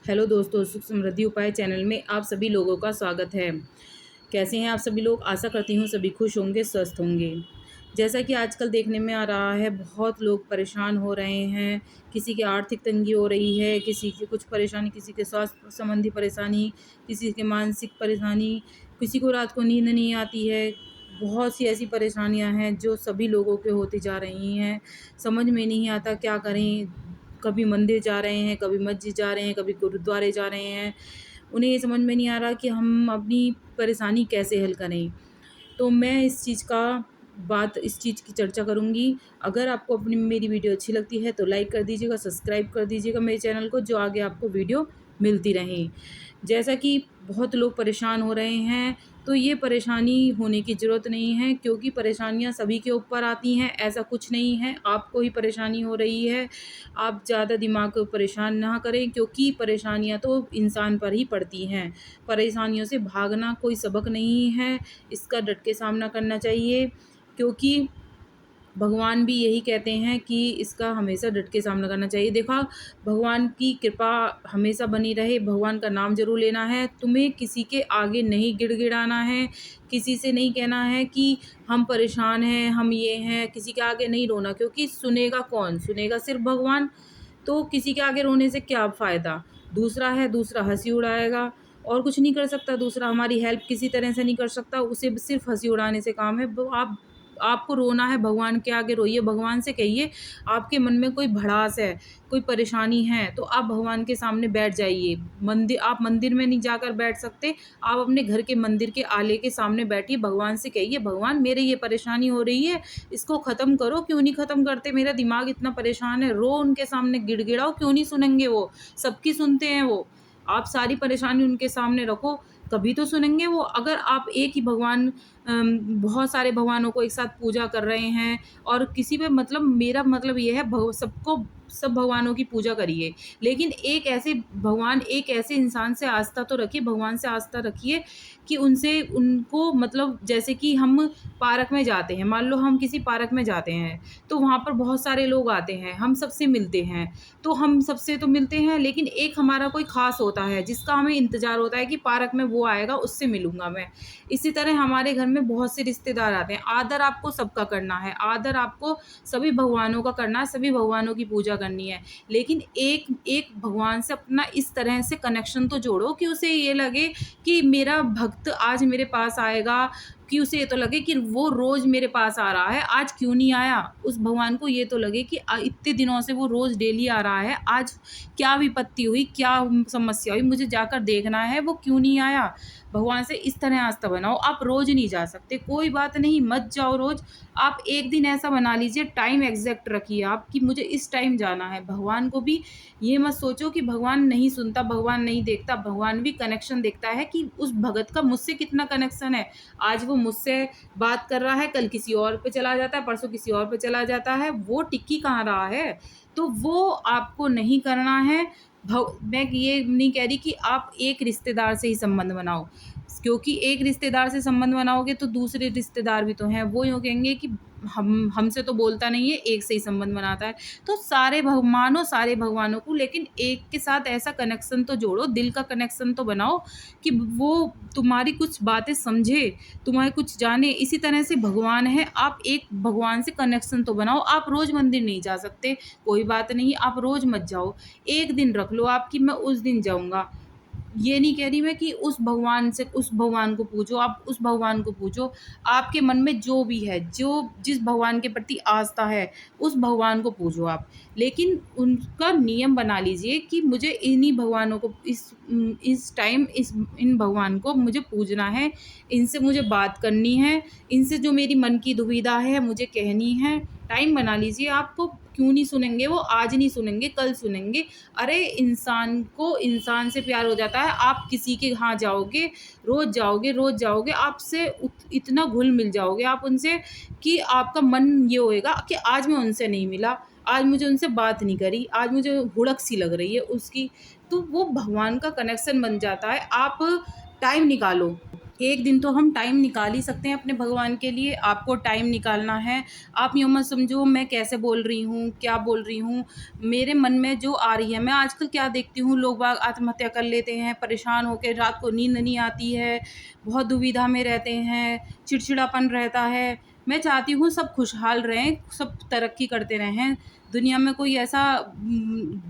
Hello दोस्तों, सुख समृद्धि उपाय चैनल में आप सभी लोगों का स्वागत है। कैसे हैं आप सभी लोग? आशा करती हूँ सभी खुश होंगे, स्वस्थ होंगे। जैसा कि आजकल देखने में आ रहा है, बहुत लोग परेशान हो रहे हैं। किसी की आर्थिक तंगी हो रही है, किसी की कुछ परेशानी, किसी के स्वास्थ्य संबंधी परेशानी, किसी के मानसिक परेशानी, किसी को रात को नींद नहीं आती है। बहुत सी ऐसी परेशानियां हैं जो सभी लोगों के होती जा रही हैं। समझ में नहीं आता क्या करें। कभी मंदिर जा रहे हैं, कभी मस्जिद जा रहे हैं, कभी गुरुद्वारे जा रहे हैं। उन्हें ये समझ में नहीं आ रहा कि हम अपनी परेशानी कैसे हल करें। तो मैं इस चीज़ की चर्चा करूँगी। अगर आपको अपनी मेरी वीडियो अच्छी लगती है तो लाइक कर दीजिएगा, सब्सक्राइब कर दीजिएगा मेरे चैनल को, जो आगे आपको वीडियो मिलती रहें। जैसा कि बहुत लोग परेशान हो रहे हैं, तो ये परेशानी होने की ज़रूरत नहीं है, क्योंकि परेशानियाँ सभी के ऊपर आती हैं। ऐसा कुछ नहीं है आपको ही परेशानी हो रही है। आप ज़्यादा दिमाग को परेशान ना करें, क्योंकि परेशानियाँ तो इंसान पर ही पड़ती हैं। परेशानियों से भागना कोई सबक नहीं है, इसका डट के सामना करना चाहिए, क्योंकि भगवान भी यही कहते हैं कि इसका हमेशा डट के सामना करना चाहिए। देखा, भगवान की कृपा हमेशा बनी रहे, भगवान का नाम ज़रूर लेना है। तुम्हें किसी के आगे नहीं गिड़गिड़ाना है, किसी से नहीं कहना है कि हम परेशान हैं, हम ये हैं, किसी के आगे नहीं रोना, क्योंकि सुनेगा कौन? सुनेगा सिर्फ़ भगवान। तो किसी के आगे रोने से क्या फ़ायदा? दूसरा हँसी उड़ाएगा और कुछ नहीं कर सकता। दूसरा हमारी हेल्प किसी तरह से नहीं कर सकता, उसे सिर्फ़ हँसी उड़ाने से काम है। ब आप आपको रोना है, भगवान के आगे रोइए, भगवान से कहिए। आपके मन में कोई भड़ास है, कोई परेशानी है, तो आप भगवान के सामने बैठ जाइए। आप मंदिर में नहीं जाकर बैठ सकते, आप अपने घर के मंदिर के आले के सामने बैठिए, भगवान से कहिए, भगवान मेरे ये परेशानी हो रही है, इसको ख़त्म करो। क्यों नहीं ख़त्म करते? मेरा दिमाग इतना परेशान है। रो उनके सामने, गिड़गिड़ाओ, क्यों नहीं सुनेंगे वो? सबकी सुनते हैं वो। आप सारी परेशानी उनके सामने रखो, कभी तो सुनेंगे वो। अगर आप एक ही बहुत सारे भगवानों को एक साथ पूजा कर रहे हैं, और किसी पे मतलब मेरा मतलब ये है, सब भगवानों की पूजा करिए, लेकिन एक ऐसे इंसान से आस्था तो रखिए, भगवान से आस्था रखिए कि उनसे उनको मतलब, जैसे कि हम पार्क में जाते हैं, मान लो हम किसी पार्क में जाते हैं, तो वहाँ पर बहुत सारे लोग आते हैं, हम सबसे मिलते हैं। तो हम सबसे तो मिलते हैं, लेकिन एक हमारा कोई ख़ास होता है, जिसका हमें इंतज़ार होता है कि पार्क में वो आएगा, उससे मिलूँगा मैं। इसी तरह हमारे घर में बहुत से रिश्तेदार आते हैं। आदर आपको सबका करना है, आदर आपको सभी भगवानों का करना है, सभी भगवानों की पूजा करनी है। लेकिन एक एक भगवान से अपना इस तरह से कनेक्शन तो जोड़ो कि उसे ये लगे कि मेरा भक्त आज मेरे पास आएगा, कि उसे ये तो लगे कि वो रोज़ मेरे पास आ रहा है, आज क्यों नहीं आया? उस भगवान को ये तो लगे कि इतने दिनों से वो रोज़ डेली आ रहा है, आज क्या विपत्ति हुई, क्या समस्या हुई, मुझे जाकर देखना है, वो क्यों नहीं आया? भगवान से इस तरह आस्था बनाओ। आप रोज़ नहीं जा सकते, कोई बात नहीं, मत जाओ रोज़। आप एक दिन ऐसा बना लीजिए, टाइम एग्ज़ैक्ट रखिए आप कि मुझे इस टाइम जाना है। भगवान को भी ये मत सोचो कि भगवान नहीं सुनता, भगवान नहीं देखता, भगवान भी कनेक्शन देखता है कि उस भगत का मुझसे कितना कनेक्शन है। आज वो मुझसे बात कर रहा है, कल किसी और पे चला जाता है, परसों किसी और पे चला जाता है, वो टिक ही कहाँ रहा है? तो वो आपको नहीं करना है। मैं ये नहीं कह रही कि आप एक रिश्तेदार से ही संबंध बनाओ, क्योंकि एक रिश्तेदार से संबंध बनाओगे तो दूसरे रिश्तेदार भी तो हैं, वो यूँ कहेंगे कि हमसे तो बोलता नहीं है, एक से ही संबंध बनाता है। तो मानो सारे भगवानों को, लेकिन एक के साथ ऐसा कनेक्शन तो जोड़ो, दिल का कनेक्शन तो बनाओ कि वो तुम्हारी कुछ बातें समझे, तुम्हारे कुछ जाने। इसी तरह से भगवान है, आप एक भगवान से कनेक्शन तो बनाओ। आप रोज़ मंदिर नहीं जा सकते, कोई बात नहीं, आप रोज़ मत जाओ। एक दिन रख लो आप कि मैं उस दिन जाऊँगा। ये नहीं कह रही मैं कि उस भगवान को पूजो, आप उस भगवान को पूजो। आपके मन में जो भी है, जिस भगवान के प्रति आस्था है, उस भगवान को पूजो आप। लेकिन उनका नियम बना लीजिए कि मुझे इन्हीं भगवानों को इस टाइम इन भगवान को मुझे पूजना है, इनसे मुझे बात करनी है, इनसे जो मेरी मन की दुविधा है मुझे कहनी है। टाइम बना लीजिए। आपको क्यों नहीं सुनेंगे वो? आज नहीं सुनेंगे, कल सुनेंगे। अरे इंसान को इंसान से प्यार हो जाता है। आप किसी के यहाँ जाओगे, रोज़ जाओगे, आपसे इतना घुल-मिल जाओगे आप उनसे कि आपका मन ये होएगा कि आज मैं उनसे नहीं मिला, आज मुझे उनसे बात नहीं करी, आज मुझे हुड़क-सी लग रही है उसकी। तो वो भगवान का कनेक्शन बन जाता है। आप टाइम निकालो। एक दिन तो हम टाइम निकाल ही सकते हैं अपने भगवान के लिए। आपको टाइम निकालना है। आप यूँ मत समझो मैं कैसे बोल रही हूँ, क्या बोल रही हूँ, मेरे मन में जो आ रही है। मैं आजकल क्या देखती हूँ, लोग बाग आत्महत्या कर लेते हैं, परेशान होके रात को नींद नहीं आती है, बहुत दुविधा में रहते हैं, चिड़चिड़ापन रहता है। मैं चाहती हूँ सब खुशहाल रहें, सब तरक्की करते रहें, दुनिया में कोई ऐसा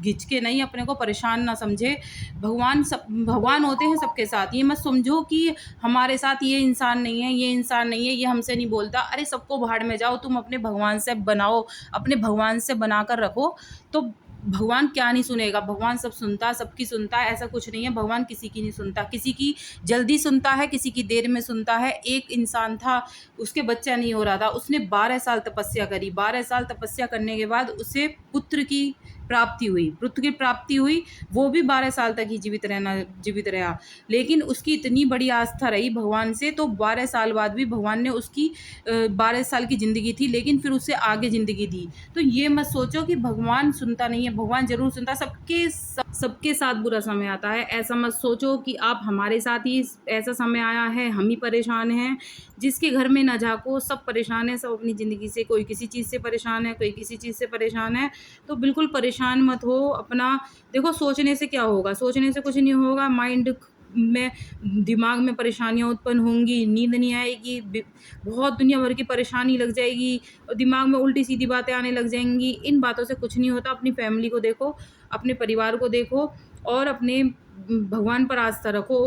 घिच के नहीं अपने को परेशान ना समझे। भगवान होते हैं सबके साथ। ये मत समझो कि हमारे साथ ये इंसान नहीं है, ये इंसान नहीं है, ये हमसे नहीं बोलता। अरे सबको भाड़ में जाओ, तुम अपने भगवान से बनाओ, अपने भगवान से बनाकर रखो, तो भगवान क्या नहीं सुनेगा। भगवान सब सुनता, सबकी सुनता है, ऐसा कुछ नहीं है। भगवान किसी की नहीं सुनता, किसी की जल्दी सुनता है, किसी की देर में सुनता है। एक इंसान था, उसके बच्चा नहीं हो रहा था, उसने 12 साल तपस्या करी। 12 साल तपस्या करने के बाद उसे पुत्र की प्राप्ति हुई, पुत्र की प्राप्ति हुई। वो भी 12 साल तक ही जीवित रहा। लेकिन उसकी इतनी बड़ी आस्था रही भगवान से, तो 12 साल बाद भी भगवान ने उसकी 12 साल की ज़िंदगी थी, लेकिन फिर उससे आगे ज़िंदगी दी। तो ये मत सोचो कि भगवान सुनता नहीं है, भगवान ज़रूर सुनता है। सबके साथ बुरा समय आता है। ऐसा मत सोचो कि आप हमारे साथ ही ऐसा समय आया है, हम ही परेशान हैं। जिसके घर में ना झाँको, सब परेशान है, सब अपनी ज़िंदगी से, कोई किसी चीज़ से परेशान है, कोई किसी चीज़ से परेशान है। तो बिल्कुल परेशान मत हो। अपना देखो, सोचने से क्या होगा, सोचने से कुछ नहीं होगा। माइंड में, दिमाग में परेशानियाँ उत्पन्न होंगी, नींद नहीं आएगी, बहुत दुनिया भर की परेशानी लग जाएगी और दिमाग में उल्टी सीधी बातें आने लग जाएंगी। इन बातों से कुछ नहीं होता। अपनी फैमिली को देखो, अपने परिवार को देखो और अपने भगवान पर आस्था रखो।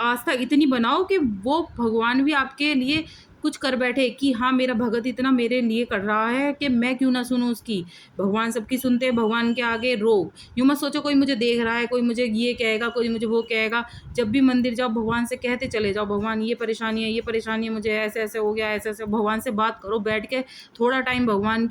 आस्था इतनी बनाओ कि वो भगवान भी आपके लिए कुछ कर बैठे कि हाँ, मेरा भगत इतना मेरे लिए कर रहा है कि मैं क्यों ना सुनूँ उसकी। भगवान सबकी सुनते हैं, भगवान के आगे रो। यूँ मत सोचो कोई मुझे देख रहा है, कोई मुझे ये कहेगा, कोई मुझे वो कहेगा। जब भी मंदिर जाओ, भगवान से कहते चले जाओ, भगवान ये परेशानी है, मुझे ऐसे-ऐसे हो गया, ऐसे-ऐसे। भगवान से बात करो, बैठ के थोड़ा टाइम भगवान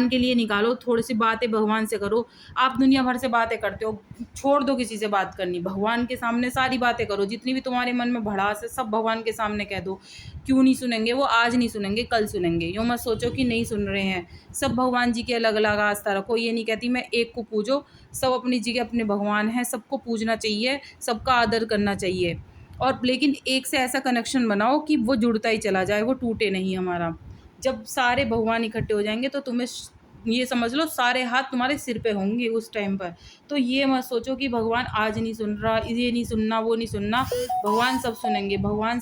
के लिए निकालो, थोड़ी-सी बातें भगवान से करो। आप दुनिया भर से बातें करते हो, छोड़ दो किसी से बात करनी। भगवान के सामने सारी बातें करो, जितनी भी तुम्हारे मन में भड़ास है, सब भगवान के सामने कह दो। क्यों नहीं सुनेंगे वो? आज नहीं सुनेंगे, कल सुनेंगे। यूँ मत सोचो कि नहीं सुन रहे हैं। सब भगवान जी की अलग-अलग आस्था रखो। ये नहीं कहती मैं एक को पूजो, सब अपनी जगह अपने भगवान हैं, सबको पूजना चाहिए, सबका आदर करना चाहिए। और लेकिन एक से ऐसा कनेक्शन बनाओ कि वो जुड़ता ही चला जाए, वो टूटे नहीं हमारा। जब सारे भगवान इकट्ठे हो जाएँगे तो तुम्हें ये समझ लो सारे हाथ तुम्हारे सिर पे होंगे उस टाइम पर। तो ये मत सोचो कि भगवान आज नहीं सुन रहा, ये नहीं सुनना, वो नहीं सुनना। भगवान सब सुनेंगे, भगवान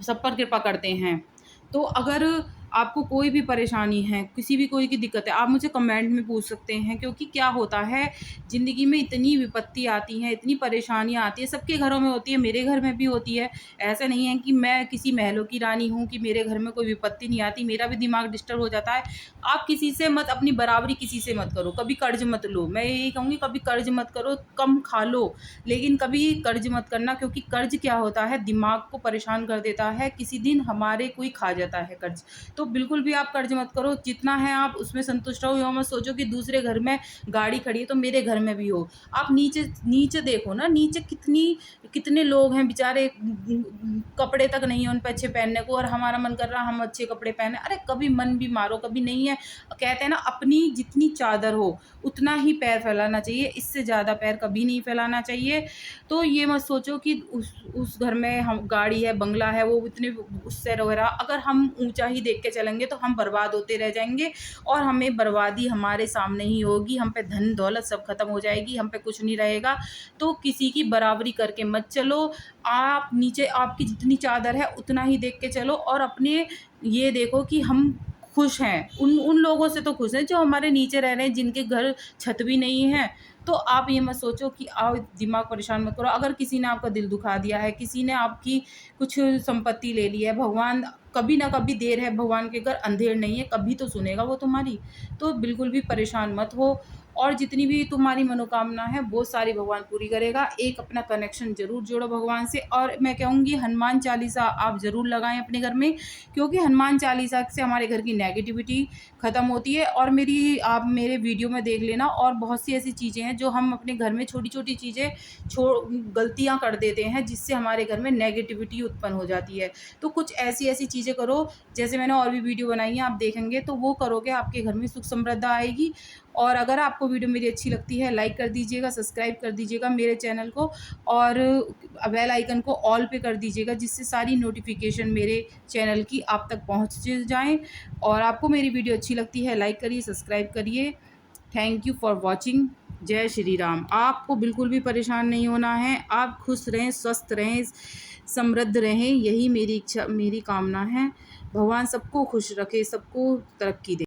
सब पर कृपा करते हैं। तो अगर आपको कोई भी परेशानी है, किसी भी कोई की दिक्कत है, आप मुझे कमेंट में पूछ सकते हैं। क्योंकि क्या होता है, ज़िंदगी में इतनी विपत्ति आती हैं, इतनी परेशानियाँ आती हैं, सबके घरों में होती है, मेरे घर में भी होती है। ऐसा नहीं है कि मैं किसी महलों की रानी हूँ कि मेरे घर में कोई विपत्ति नहीं आती, मेरा भी दिमाग डिस्टर्ब हो जाता है। आप किसी से मत, अपनी बराबरी किसी से मत करो, कभी कर्ज़ मत लो। मैं यही कहूँगी, कभी कर्ज़ मत करो, कम खा लो, लेकिन कभी कर्ज़ मत करना। क्योंकि कर्ज़ क्या होता है, दिमाग को परेशान कर देता है, किसी दिन हमारे कोई खा जाता है कर्ज़। तो बिल्कुल भी आप कर्ज़ मत करो, जितना है आप उसमें संतुष्ट रहो। यूँ मत सोचो कि दूसरे घर में गाड़ी खड़ी है तो मेरे घर में भी हो। आप नीचे नीचे देखो ना, नीचे कितने लोग हैं बेचारे, कपड़े तक नहीं है उन पे अच्छे पहनने को, और हमारा मन कर रहा हम अच्छे कपड़े पहने। अरे कभी मन भी मारो, कभी नहीं है। कहते हैं ना, अपनी जितनी चादर हो उतना ही पैर फैलाना चाहिए, इससे ज़्यादा पैर कभी नहीं फैलाना चाहिए। तो ये मत सोचो कि उस घर में हम गाड़ी है, बंगला है, वो इतने उससे वगैरह, अगर हम ऊँचा ही देख के चलेंगे तो हम बर्बाद होते रह जाएँगे और हमें बर्बादी हमारे सामने ही होगी। हम पे धन दौलत सब खत्म हो जाएगी, हम पे कुछ नहीं रहेगा। तो किसी की बराबरी करके मत चलो। आप नीचे, आपकी जितनी चादर है उतना ही देख के चलो, और अपने ये देखो कि हम खुश हैं। उन लोगों से तो खुश हैं जो हमारे नीचे रह रहे हैं, जिनके घर छत भी नहीं है। तो आप ये मत सोचो कि आओ, दिमाग परेशान मत करो। अगर किसी ने आपका दिल दुखा दिया है, किसी ने आपकी कुछ संपत्ति ले ली है, भगवान कभी ना कभी, देर है भगवान के घर अंधेर नहीं है, कभी तो सुनेगा वो तुम्हारी। तो बिल्कुल भी परेशान मत हो, और जितनी भी तुम्हारी मनोकामना है वो सारी भगवान पूरी करेगा। एक अपना कनेक्शन ज़रूर जोड़ो भगवान से। और मैं कहूँगी, हनुमान चालीसा आप ज़रूर लगाएँ अपने घर में, क्योंकि हनुमान चालीसा से हमारे घर की नेगेटिविटी ख़त्म होती है। और आप मेरे वीडियो में देख लेना, और बहुत सी ऐसी चीज़ें हैं जो हम अपने घर में छोटी-छोटी चीज़ें गलतियाँ कर देते हैं, जिससे हमारे घर में नेगेटिविटी उत्पन्न हो जाती है। तो कुछ ऐसी-ऐसी चीज़ें करो, जैसे मैंने और भी वीडियो बनाई है, आप देखेंगे तो वो करोगे, आपके घर में सुख समृद्धि आएगी। और अगर आपको वीडियो मेरी अच्छी लगती है लाइक कर दीजिएगा, सब्सक्राइब कर दीजिएगा मेरे चैनल को, और बेल आइकन को ऑल पे कर दीजिएगा, जिससे सारी नोटिफिकेशन मेरे चैनल की आप तक पहुंच जाएं। और आपको मेरी वीडियो अच्छी लगती है लाइक करिए, सब्सक्राइब करिए। Thank you for watching. जय श्री राम। आपको बिल्कुल भी परेशान नहीं होना है, आप खुश रहें, स्वस्थ रहें, समृद्ध रहें, यही मेरी इच्छा, मेरी कामना है। भगवान सबको खुश रखे, सबको तरक्की दे।